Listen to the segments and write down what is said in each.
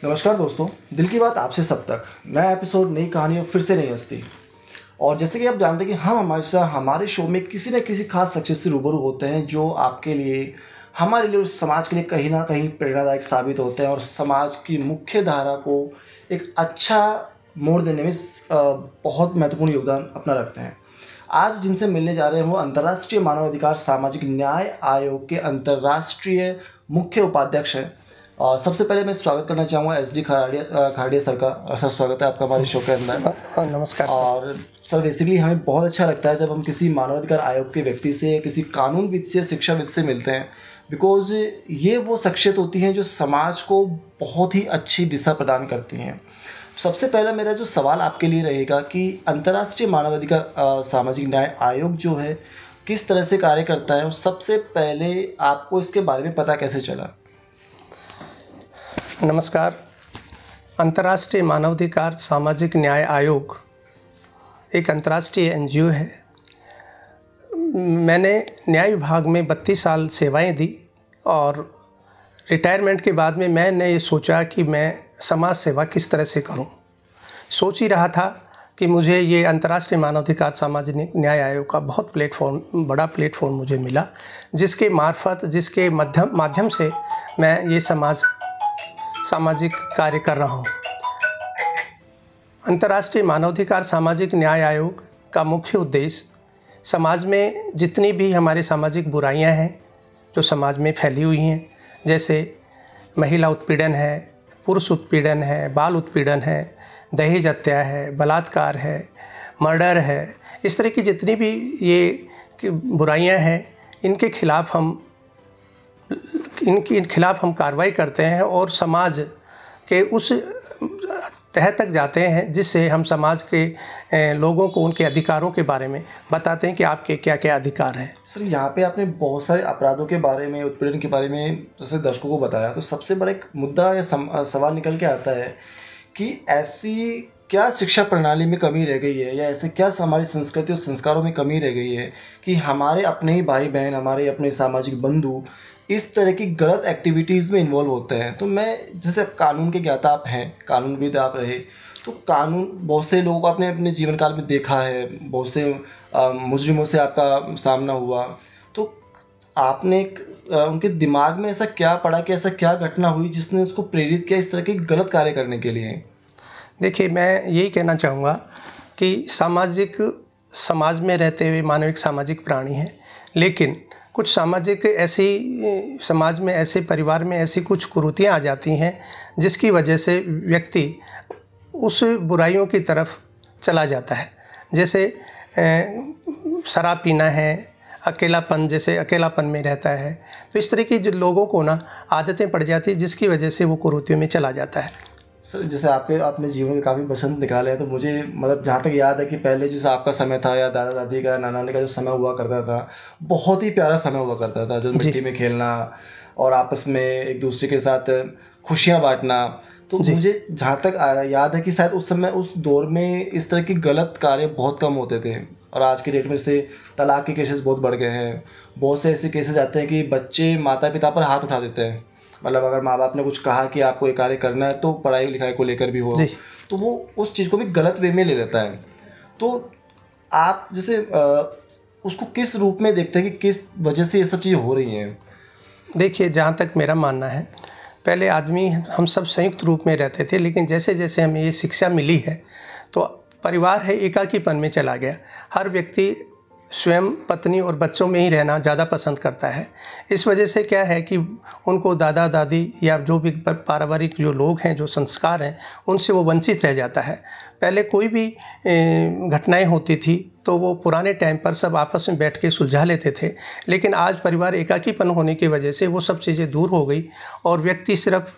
नमस्कार दोस्तों, दिल की बात आपसे सब तक नया एपिसोड, नई कहानी और फिर से नई हस्ती। और जैसे कि आप जानते हैं कि हम हमेशा हमारे शो में किसी न किसी खास शख्सियत से रूबरू होते हैं जो आपके लिए, हमारे लिए, उस समाज के लिए कहीं ना कहीं प्रेरणादायक साबित होते हैं और समाज की मुख्य धारा को एक अच्छा मोड़ देने में बहुत महत्वपूर्ण योगदान अपना रखते हैं। आज जिनसे मिलने जा रहे हैं वो अंतर्राष्ट्रीय मानवाधिकार सामाजिक न्याय आयोग के अंतर्राष्ट्रीय मुख्य उपाध्यक्ष हैं। और सबसे पहले मैं स्वागत करना चाहूँगा SD खाड़िया सर का। सर, स्वागत है आपका हमारे शो के अंदर। नमस्कार सर। और सर, बेसिकली हमें बहुत अच्छा लगता है जब हम किसी मानवाधिकार आयोग के व्यक्ति से, किसी कानूनविद से, शिक्षाविद से मिलते हैं, बिकॉज ये वो शख्सियत होती हैं जो समाज को बहुत ही अच्छी दिशा प्रदान करती हैं। सबसे पहला मेरा जो सवाल आपके लिए रहेगा कि अंतर्राष्ट्रीय मानवाधिकार सामाजिक न्याय आयोग जो है किस तरह से कार्य करता है और सबसे पहले आपको इसके बारे में पता कैसे चला? नमस्कार। अंतर्राष्ट्रीय मानवाधिकार सामाजिक न्याय आयोग एक अंतर्राष्ट्रीय NGO है। मैंने न्याय विभाग में 32 साल सेवाएं दी और रिटायरमेंट के बाद में मैंने ये सोचा कि मैं समाज सेवा किस तरह से करूं। सोच ही रहा था कि मुझे ये अंतर्राष्ट्रीय मानवाधिकार सामाजिक न्याय आयोग का बहुत बड़ा प्लेटफॉर्म मुझे मिला, जिसके माध्यम से मैं ये सामाजिक कार्य कर रहा हूँ। अंतर्राष्ट्रीय मानवाधिकार सामाजिक न्याय आयोग का मुख्य उद्देश्य समाज में जितनी भी हमारे सामाजिक बुराइयां हैं जो समाज में फैली हुई हैं, जैसे महिला उत्पीड़न है, पुरुष उत्पीड़न है, बाल उत्पीड़न है, दहेज हत्या है, बलात्कार है, मर्डर है, इस तरह की जितनी भी ये बुराइयां हैं इनके खिलाफ हम कार्रवाई करते हैं और समाज के उस तह तक जाते हैं जिससे हम समाज के लोगों को उनके अधिकारों के बारे में बताते हैं कि आपके क्या क्या अधिकार हैं। सर, यहाँ पे आपने बहुत सारे अपराधों के बारे में, उत्पीड़न के बारे में जैसे दर्शकों को बताया, तो सबसे बड़ा एक मुद्दा या सवाल निकल के आता है कि ऐसी क्या शिक्षा प्रणाली में कमी रह गई है या ऐसे क्या हमारी संस्कृति और संस्कारों में कमी रह गई है कि हमारे अपने ही भाई बहन, हमारे अपने सामाजिक बंधु इस तरह की गलत एक्टिविटीज़ में इन्वॉल्व होते हैं। तो मैं, जैसे कानून के ज्ञाता आप हैं, कानूनविद आप रहे, तो कानून बहुत से लोगों को आपने अपने जीवन काल में देखा है, बहुत से मुजरिमों से आपका सामना हुआ, तो आपने उनके दिमाग में ऐसा क्या पड़ा कि ऐसा क्या घटना हुई जिसने उसको प्रेरित किया इस तरह के गलत कार्य करने के लिए? देखिए, मैं यही कहना चाहूँगा कि समाज में रहते हुए मानविक सामाजिक प्राणी हैं, लेकिन कुछ समाज में ऐसे परिवार में ऐसी कुछ कुरीतियाँ आ जाती हैं जिसकी वजह से व्यक्ति उस बुराइयों की तरफ चला जाता है। जैसे शराब पीना है, अकेलापन, जैसे अकेलापन में रहता है, तो इस तरह की जो लोगों को आदतें पड़ जाती है जिसकी वजह से वो कुरीतियों में चला जाता है। सर, जैसे आपने जीवन के काफ़ी बसंत निकाले हैं, तो मुझे जहाँ तक याद है कि पहले जैसे आपका समय था या दादा दादी का, नाना नानी का जो समय हुआ करता था, बहुत ही प्यारा समय हुआ करता था, जो मिट्टी में खेलना और आपस में एक दूसरे के साथ खुशियाँ बांटना। तो मुझे जहाँ तक याद है कि शायद उस समय, उस दौर में इस तरह की गलत कार्य बहुत कम होते थे। और आज के डेट में से तलाक के केसेस बहुत बढ़ गए हैं। बहुत से ऐसे केसेस आते हैं कि बच्चे माता पिता पर हाथ उठा देते हैं। अगर माँ बाप ने कुछ कहा कि आपको ये कार्य करना है, तो पढ़ाई लिखाई को लेकर भी हो, तो वो उस चीज़ को भी गलत वे में ले लेता है। तो आप जैसे उसको किस रूप में देखते हैं कि किस वजह से ये सब चीज़ें हो रही हैं? देखिए, जहाँ तक मेरा मानना है, पहले हम सब संयुक्त रूप में रहते थे, लेकिन जैसे जैसे हमें ये शिक्षा मिली है तो परिवार है एकाकीपन में चला गया। हर व्यक्ति स्वयं, पत्नी और बच्चों में ही रहना ज़्यादा पसंद करता है। इस वजह से क्या है कि उनको दादा दादी या जो भी पारिवारिक जो लोग हैं, जो संस्कार हैं, उनसे वो वंचित रह जाता है। पहले कोई भी घटनाएं होती थी तो वो पुराने टाइम पर सब आपस में बैठ के सुलझा लेते थे, लेकिन आज परिवार एकाकीपन होने की वजह से वो सब चीज़ें दूर हो गई और व्यक्ति सिर्फ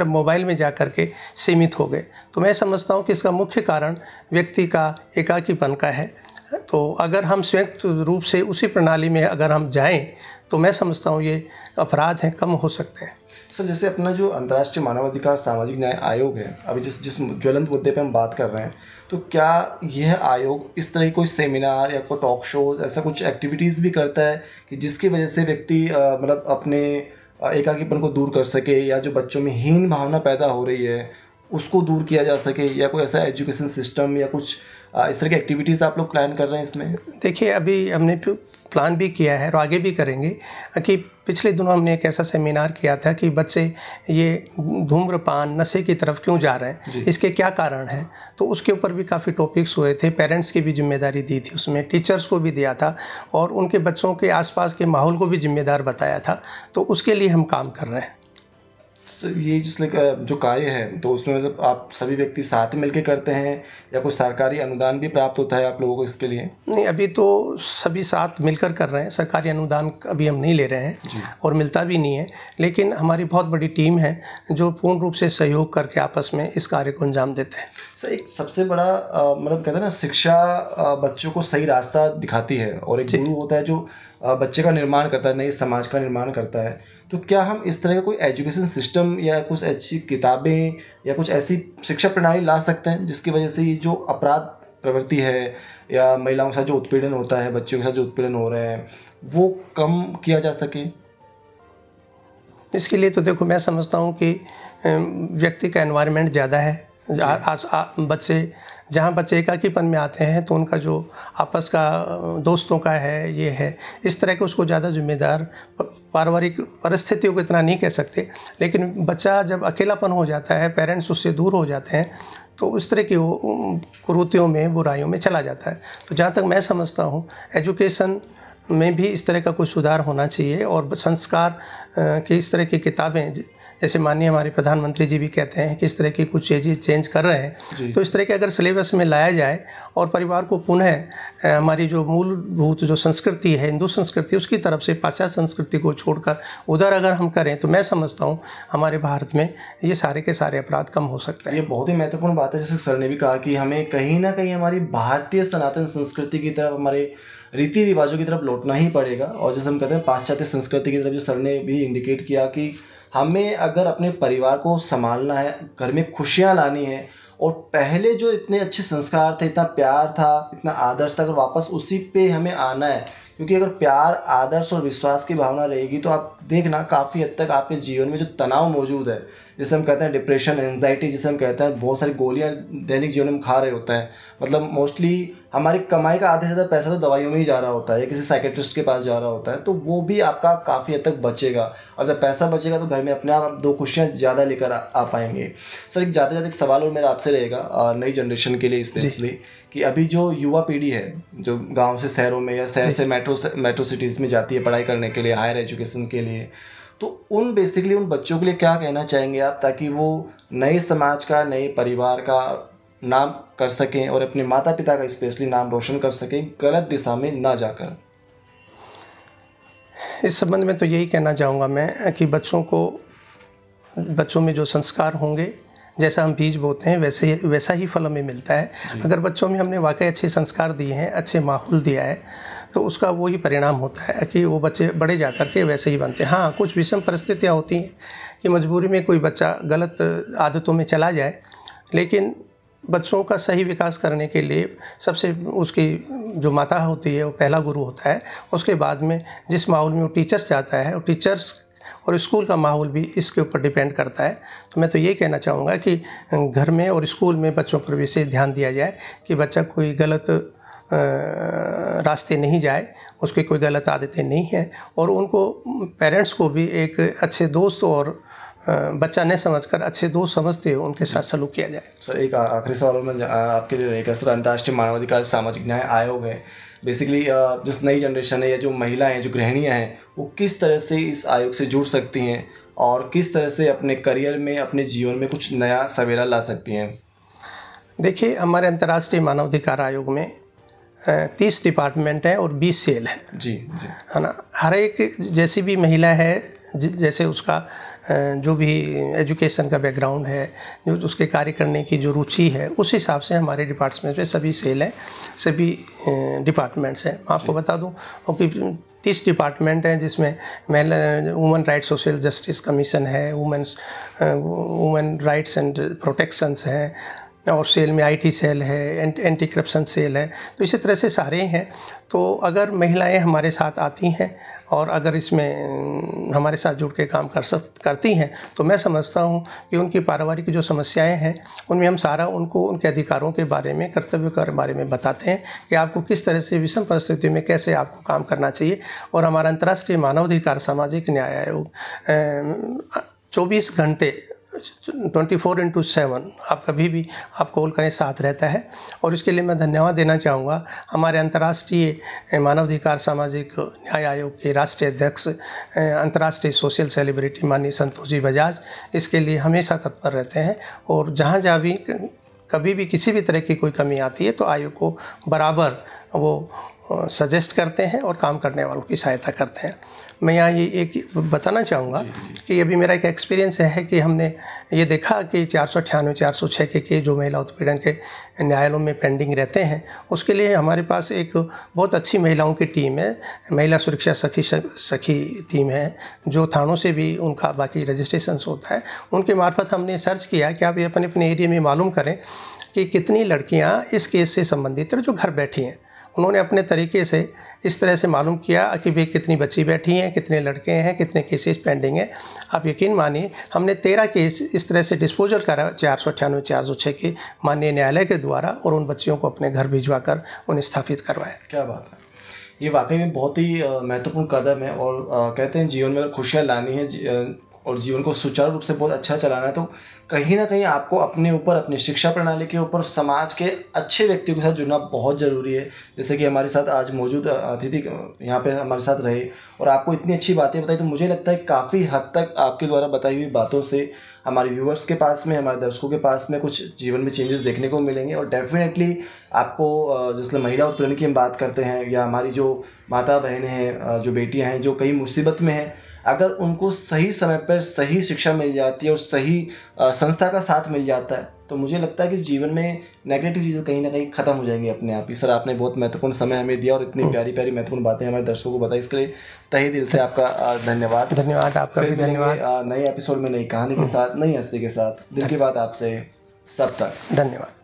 मोबाइल में जा कर के सीमित हो गए। तो मैं समझता हूँ कि इसका मुख्य कारण व्यक्ति का एकाकीपन का है। तो अगर हम संयुक्त रूप से उसी प्रणाली में अगर हम जाएं तो मैं समझता हूँ ये अपराध हैं कम हो सकते हैं। सर, जैसे अपना जो अंतर्राष्ट्रीय मानवाधिकार सामाजिक न्याय आयोग है, अभी जिस ज्वलंत मुद्दे पे हम बात कर रहे हैं, तो क्या यह आयोग इस तरह की कोई सेमिनार या कोई टॉक शो, ऐसा कुछ एक्टिविटीज़ भी करता है कि जिसकी वजह से व्यक्ति अपने एकाकीपन को दूर कर सके, या जो बच्चों में हीन भावना पैदा हो रही है उसको दूर किया जा सके, या कोई ऐसा एजुकेशन सिस्टम या कुछ इस तरह की एक्टिविटीज़ आप लोग प्लान कर रहे हैं इसमें? देखिए, अभी हमने प्लान भी किया है और आगे भी करेंगे कि पिछले दिनों हमने एक ऐसा सेमिनार किया था कि बच्चे ये धूम्रपान नशे की तरफ क्यों जा रहे हैं, इसके क्या कारण हैं। तो उसके ऊपर भी काफ़ी टॉपिक्स हुए थे, पेरेंट्स की भी जिम्मेदारी दी थी, उसमें टीचर्स को भी दिया था और उनके बच्चों के आसपास के माहौल को भी जिम्मेदार बताया था। तो उसके लिए हम काम कर रहे हैं। तो ये जो कार्य है तो उसमें मतलब आप सभी व्यक्ति साथ में मिलकर करते हैं या कोई सरकारी अनुदान भी प्राप्त होता है आप लोगों को इसके लिए? नहीं, अभी तो सभी साथ मिलकर कर रहे हैं, सरकारी अनुदान अभी हम नहीं ले रहे हैं और मिलता भी नहीं है, लेकिन हमारी बहुत बड़ी टीम है जो पूर्ण रूप से सहयोग करके आपस में इस कार्य को अंजाम देते हैं। सर, एक सबसे बड़ा मतलब कहते हैं ना, शिक्षा बच्चों को सही रास्ता दिखाती है और एक गुरु होता है जो बच्चे का निर्माण करता है, नए समाज का निर्माण करता है। तो क्या हम इस तरह का कोई एजुकेशन सिस्टम या कुछ अच्छी किताबें या कुछ ऐसी शिक्षा प्रणाली ला सकते हैं जिसकी वजह से ये जो अपराध प्रवृत्ति है या महिलाओं के साथ जो उत्पीड़न होता है, बच्चों के साथ जो उत्पीड़न हो रहे हैं, वो कम किया जा सके? इसके लिए तो देखो, मैं समझता हूँ कि व्यक्ति का एनवायरनमेंट ज़्यादा है। बच्चे जहाँ बच्चे एकाकीपन में आते हैं तो उनका जो आपस का दोस्तों का है, ये है, इस तरह के उसको ज़्यादा जिम्मेदार, पारिवारिक परिस्थितियों को इतना नहीं कह सकते, लेकिन बच्चा जब अकेलापन हो जाता है, पेरेंट्स उससे दूर हो जाते हैं, तो उस तरह की वो कुरीतियों में, बुराइयों में चला जाता है। तो जहाँ तक मैं समझता हूँ, एजुकेशन में भी इस तरह का कोई सुधार होना चाहिए और संस्कार की इस तरह की किताबें, जैसे माननीय हमारे प्रधानमंत्री जी भी कहते हैं कि इस तरह की कुछ चीज़ें चेंज कर रहे हैं, तो इस तरह के अगर सिलेबस में लाया जाए और परिवार को पुनः हमारी जो मूलभूत जो संस्कृति है, हिंदू संस्कृति, उसकी तरफ से पाश्चात्य संस्कृति को छोड़कर उधर अगर हम करें तो मैं समझता हूँ हमारे भारत में ये सारे के सारे अपराध कम हो सकते हैं। ये बहुत ही महत्वपूर्ण बात है, जैसे सर ने भी कहा कि हमें कहीं ना कहीं हमारी भारतीय सनातन संस्कृति की तरफ, हमारे रीति रिवाजों की तरफ लौटना ही पड़ेगा। और जैसे हम कहते हैं पाश्चात्य संस्कृति की तरफ, जो सर ने भी इंडिकेट किया कि हमें अगर अपने परिवार को संभालना है, घर में खुशियाँ लानी है, और पहले जो इतने अच्छे संस्कार थे, इतना प्यार था, इतना आदर्श था, अगर वापस उसी पे हमें आना है, क्योंकि अगर प्यार, आदर्श और विश्वास की भावना रहेगी तो आप देखना काफ़ी हद तक आपके जीवन में जो तनाव मौजूद है, जिसे हम कहते हैं डिप्रेशन, एंजाइटी, जिसे हम कहते हैं, बहुत सारी गोलियां दैनिक जीवन में खा रहे होते हैं, मतलब मोस्टली हमारी कमाई का आधे से ज़्यादा पैसा तो दवाइयों में ही जा रहा होता है, किसी साइकेट्रिस्ट के पास जा रहा होता है, तो वो भी आपका काफ़ी हद तक बचेगा। और जब पैसा बचेगा तो घर में अपने आप दो खुशियाँ ज़्यादा लेकर आ पाएंगे। सर, एक ज़्यादा एक सवाल और मेरा आपसे रहेगा नई जनरेशन के लिए स्पेशली, कि अभी जो युवा पीढ़ी है जो गांव से शहरों में या शहर से मेट्रो सिटीज़ में जाती है पढ़ाई करने के लिए, हायर एजुकेशन के लिए, तो उन बच्चों के लिए क्या कहना चाहेंगे आप, ताकि वो नए समाज का, नए परिवार का नाम कर सकें और अपने माता पिता का स्पेशली नाम रोशन कर सकें, गलत दिशा में ना जाकर? इस संबंध में तो यही कहना चाहूँगा मैं कि बच्चों में जो संस्कार होंगे, जैसा हम बीज बोते हैं वैसा ही फल हमें मिलता है। अगर बच्चों में हमने वाकई अच्छे संस्कार दिए हैं, अच्छे माहौल दिया है, तो उसका वही परिणाम होता है कि वो बच्चे बड़े जा कर के वैसे ही बनते हैं। हाँ, कुछ विषम परिस्थितियाँ होती हैं कि मजबूरी में कोई बच्चा गलत आदतों में चला जाए, लेकिन बच्चों का सही विकास करने के लिए सबसे उसकी जो माता होती है वो पहला गुरु होता है। उसके बाद में जिस माहौल में वो टीचर्स जाता है, और टीचर्स और स्कूल का माहौल भी इसके ऊपर डिपेंड करता है। तो मैं तो ये कहना चाहूँगा कि घर में और स्कूल में बच्चों पर विशेष ध्यान दिया जाए कि बच्चा कोई गलत रास्ते नहीं जाए, उसकी कोई गलत आदतें नहीं हैं, और उनको पेरेंट्स को भी एक अच्छे दोस्त और बच्चा नहीं समझकर अच्छे दोस्त समझते हो उनके साथ सलूक किया जाए। सर, एक आखिरी सवाल में आपके लिए रहेगा सर, अंतर्राष्ट्रीय मानवाधिकार सामाजिक न्याय आयोग है, बेसिकली जिस नई जनरेशन है या जो महिलाएं हैं, जो गृहिणियां हैं, वो किस तरह से इस आयोग से जुड़ सकती हैं और किस तरह से अपने करियर में, अपने जीवन में कुछ नया सवेरा ला सकती हैं? देखिए, हमारे अंतर्राष्ट्रीय मानवाधिकार आयोग में 30 डिपार्टमेंट हैं और 20 सेल हैं। जी, है ना। हर एक जैसी भी महिला है, जैसे उसका जो भी एजुकेशन का बैकग्राउंड है, जो उसके कार्य करने की जो रुचि है, उस हिसाब से हमारे डिपार्टमेंट में सभी सेल हैं, सभी डिपार्टमेंट्स हैं। आपको बता दूं कि 30 डिपार्टमेंट हैं, जिसमें women rights social justice commission है, वुमेन राइट्स एंड प्रोटेक्शंस हैं, और सेल में IT सेल है, एंटी करप्शन सेल है, तो इसी तरह से सारे हैं। तो अगर महिलाएं हमारे साथ आती हैं और अगर इसमें हमारे साथ जुड़ के काम करती हैं, तो मैं समझता हूँ कि उनकी पारिवारिक जो समस्याएं हैं उनमें हम सारा उनको उनके अधिकारों के बारे में, कर्तव्यों के बारे में बताते हैं कि आपको किस तरह से विषम परिस्थिति में कैसे आपको काम करना चाहिए। और हमारा अंतर्राष्ट्रीय मानवाधिकार सामाजिक न्याय आयोग 24 घंटे 24/7 आप कभी भी आप कॉल करें साथ रहता है। और इसके लिए मैं धन्यवाद देना चाहूँगा हमारे अंतर्राष्ट्रीय मानवाधिकार सामाजिक न्याय आयोग के राष्ट्रीय अध्यक्ष, अंतर्राष्ट्रीय सोशल सेलिब्रिटी माननीय संतोष जी बजाज, इसके लिए हमेशा तत्पर रहते हैं। और जहाँ जहाँ भी कभी भी किसी भी तरह की कोई कमी आती है तो आयोग को बराबर वो सजेस्ट करते हैं और काम करने वालों की सहायता करते हैं। मैं यहाँ ये एक बताना चाहूँगा कि अभी मेरा एक एक्सपीरियंस है कि हमने ये देखा कि 498, 406 के जो महिला उत्पीड़न के न्यायालयों में पेंडिंग रहते हैं, उसके लिए हमारे पास एक बहुत अच्छी महिलाओं की टीम है, महिला सुरक्षा सखी टीम है, जो थानों से भी उनका बाकी रजिस्ट्रेशन होता है। उनके मार्फत हमने सर्च किया कि आप ये अपने अपने एरिया में मालूम करें कि कितनी लड़कियाँ इस केस से संबंधित हैं जो घर बैठी हैं। उन्होंने अपने तरीके से इस तरह से मालूम किया कि भाई कितनी बच्ची बैठी हैं, कितने लड़के हैं, कितने केसेस पेंडिंग हैं। आप यकीन मानिए हमने 13 केस इस तरह से डिस्पोजल करा 498, 406 के माननीय न्यायालय के द्वारा, और उन बच्चियों को अपने घर भिजवा कर उन्हें स्थापित करवाया। क्या बात है, ये वाकई में बहुत ही महत्वपूर्ण कदम है। और कहते हैं जीवन में खुशियाँ लानी है और जीवन को सुचारू रूप से बहुत अच्छा चलाना है, तो कहीं ना कहीं आपको अपने ऊपर, अपनी शिक्षा प्रणाली के ऊपर, समाज के अच्छे व्यक्तियों के साथ जुड़ना बहुत ज़रूरी है। जैसे कि हमारे साथ आज मौजूद अतिथि यहाँ पे हमारे साथ रहे और आपको इतनी अच्छी बातें बताई, तो मुझे लगता है काफ़ी हद तक आपके द्वारा बताई हुई बातों से हमारे व्यूवर्स के पास में, हमारे दर्शकों के पास में कुछ जीवन में चेंजेस देखने को मिलेंगे। और डेफिनेटली आपको जिसमें महिला उत्पीड़न की हम बात करते हैं, या हमारी जो माता बहनें हैं, जो बेटियाँ हैं, जो कई मुसीबत में हैं, अगर उनको सही समय पर सही शिक्षा मिल जाती है और सही संस्था का साथ मिल जाता है, तो मुझे लगता है कि जीवन में नेगेटिव चीज़ें कहीं ना कहीं ख़त्म हो जाएंगी अपने आप ही। सर, आपने बहुत महत्वपूर्ण समय हमें दिया और इतनी प्यारी प्यारी महत्वपूर्ण बातें हमारे दर्शकों को बताई, इसके लिए तहे दिल से आपका धन्यवाद। धन्यवाद, आपका भी धन्यवाद। नए एपिसोड में नई कहानी के साथ, नई हस्ती के साथ। दिल की बात आपसे, सब तक। धन्यवाद।